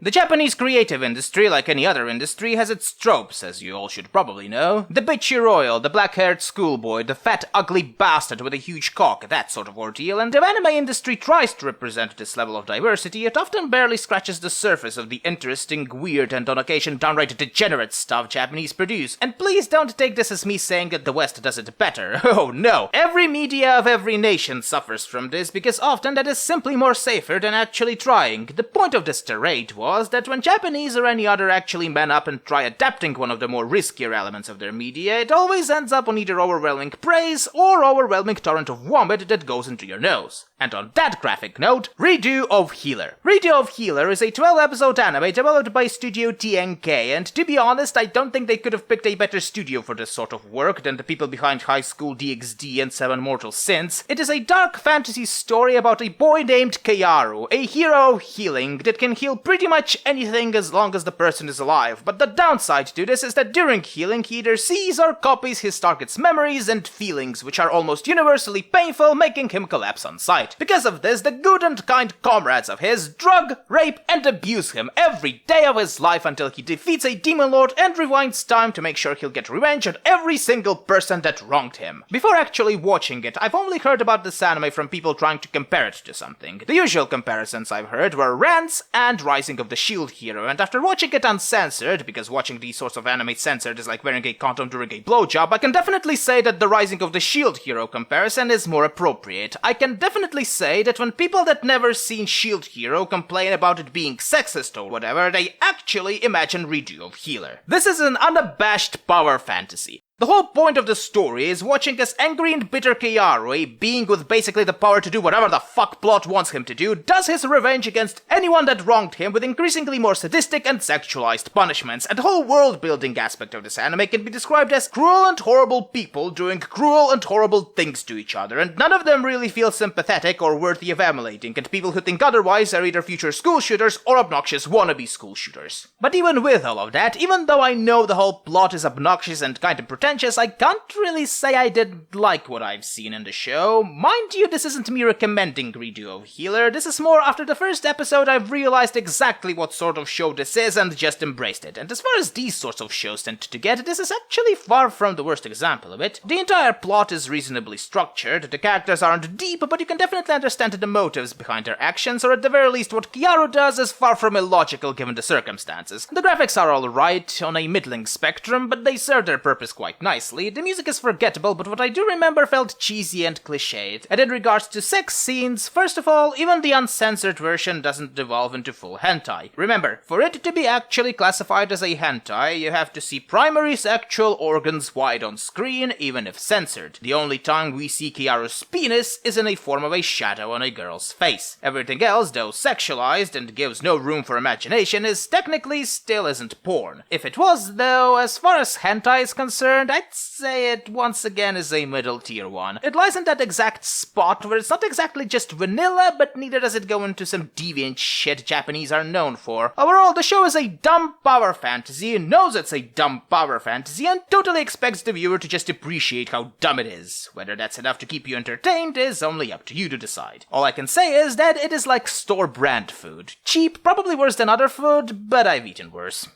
The Japanese creative industry, like any other industry, has its tropes, as you all should probably know. The bitchy royal, the black-haired schoolboy, the fat, ugly bastard with a huge cock, that sort of ordeal, and the anime industry tries to represent this level of diversity, it often barely scratches the surface of the interesting, weird, and on occasion downright degenerate stuff Japanese produce. And please don't take this as me saying that the West does it better. Oh no! Every media of every nation suffers from this, because often that is simply more safer than actually trying. The point of this tirade was that when Japanese or any other actually man up and try adapting one of the more riskier elements of their media, it always ends up on either overwhelming praise or overwhelming torrent of vomit that goes into your nose. And on that graphic note, Redo of Healer. Redo of Healer is a 12-episode anime developed by Studio TNK, and to be honest, I don't think they could have picked a better studio for this sort of work than the people behind High School DxD and Seven Mortal Sins. It is a dark fantasy story about a boy named Keiaru, a hero of healing that can heal pretty much anything as long as the person is alive, but the downside to this is that during healing he either sees or copies his target's memories and feelings, which are almost universally painful, making him collapse on sight. Because of this, the good and kind comrades of his drug, rape, and abuse him every day of his life until he defeats a demon lord and rewinds time to make sure he'll get revenge on every single person that wronged him. Before actually watching it, I've only heard about this anime from people trying to compare it to something. The usual comparisons I've heard were Rants and Rising of the Shield Hero, and after watching it uncensored, because watching these sorts of anime censored is like wearing a condom during a blowjob, I can definitely say that the Rising of the Shield Hero comparison is more appropriate. I can definitely say that when people that never seen Shield Hero complain about it being sexist or whatever, they actually imagine Redo of Healer. This is an unabashed power fantasy. The whole point of the story is watching as angry and bitter Keiaru, a being with basically the power to do whatever the fuck plot wants him to do, does his revenge against anyone that wronged him with increasingly more sadistic and sexualized punishments, and the whole world-building aspect of this anime can be described as cruel and horrible people doing cruel and horrible things to each other, and none of them really feel sympathetic or worthy of emulating, and people who think otherwise are either future school shooters or obnoxious wannabe school shooters. But even with all of that, even though I know the whole plot is obnoxious and kind of pretentious, I can't really say I did like what I've seen in the show. Mind you, this isn't me recommending Redo of Healer, this is more after the first episode I've realized exactly what sort of show this is and just embraced it. And as far as these sorts of shows tend to get, this is actually far from the worst example of it. The entire plot is reasonably structured, the characters aren't deep, but you can definitely understand the motives behind their actions, or at the very least what Keiaru does is far from illogical given the circumstances. The graphics are alright, on a middling spectrum, but they serve their purpose quite nicely. The music is forgettable, but what I do remember felt cheesy and cliched. And in regards to sex scenes, first of all, even the uncensored version doesn't devolve into full hentai. Remember, for it to be actually classified as a hentai, you have to see primary sexual organs wide on screen, even if censored. The only time we see Keiaru's penis is in a form of a shadow on a girl's face. Everything else, though sexualized and gives no room for imagination, is technically still isn't porn. If it was, though, as far as hentai is concerned, I'd say it once again is a middle tier one. It lies in that exact spot where it's not exactly just vanilla, but neither does it go into some deviant shit Japanese are known for. Overall, the show is a dumb power fantasy, knows it's a dumb power fantasy, and totally expects the viewer to just appreciate how dumb it is. Whether that's enough to keep you entertained is only up to you to decide. All I can say is that it is like store brand food. Cheap, probably worse than other food, but I've eaten worse.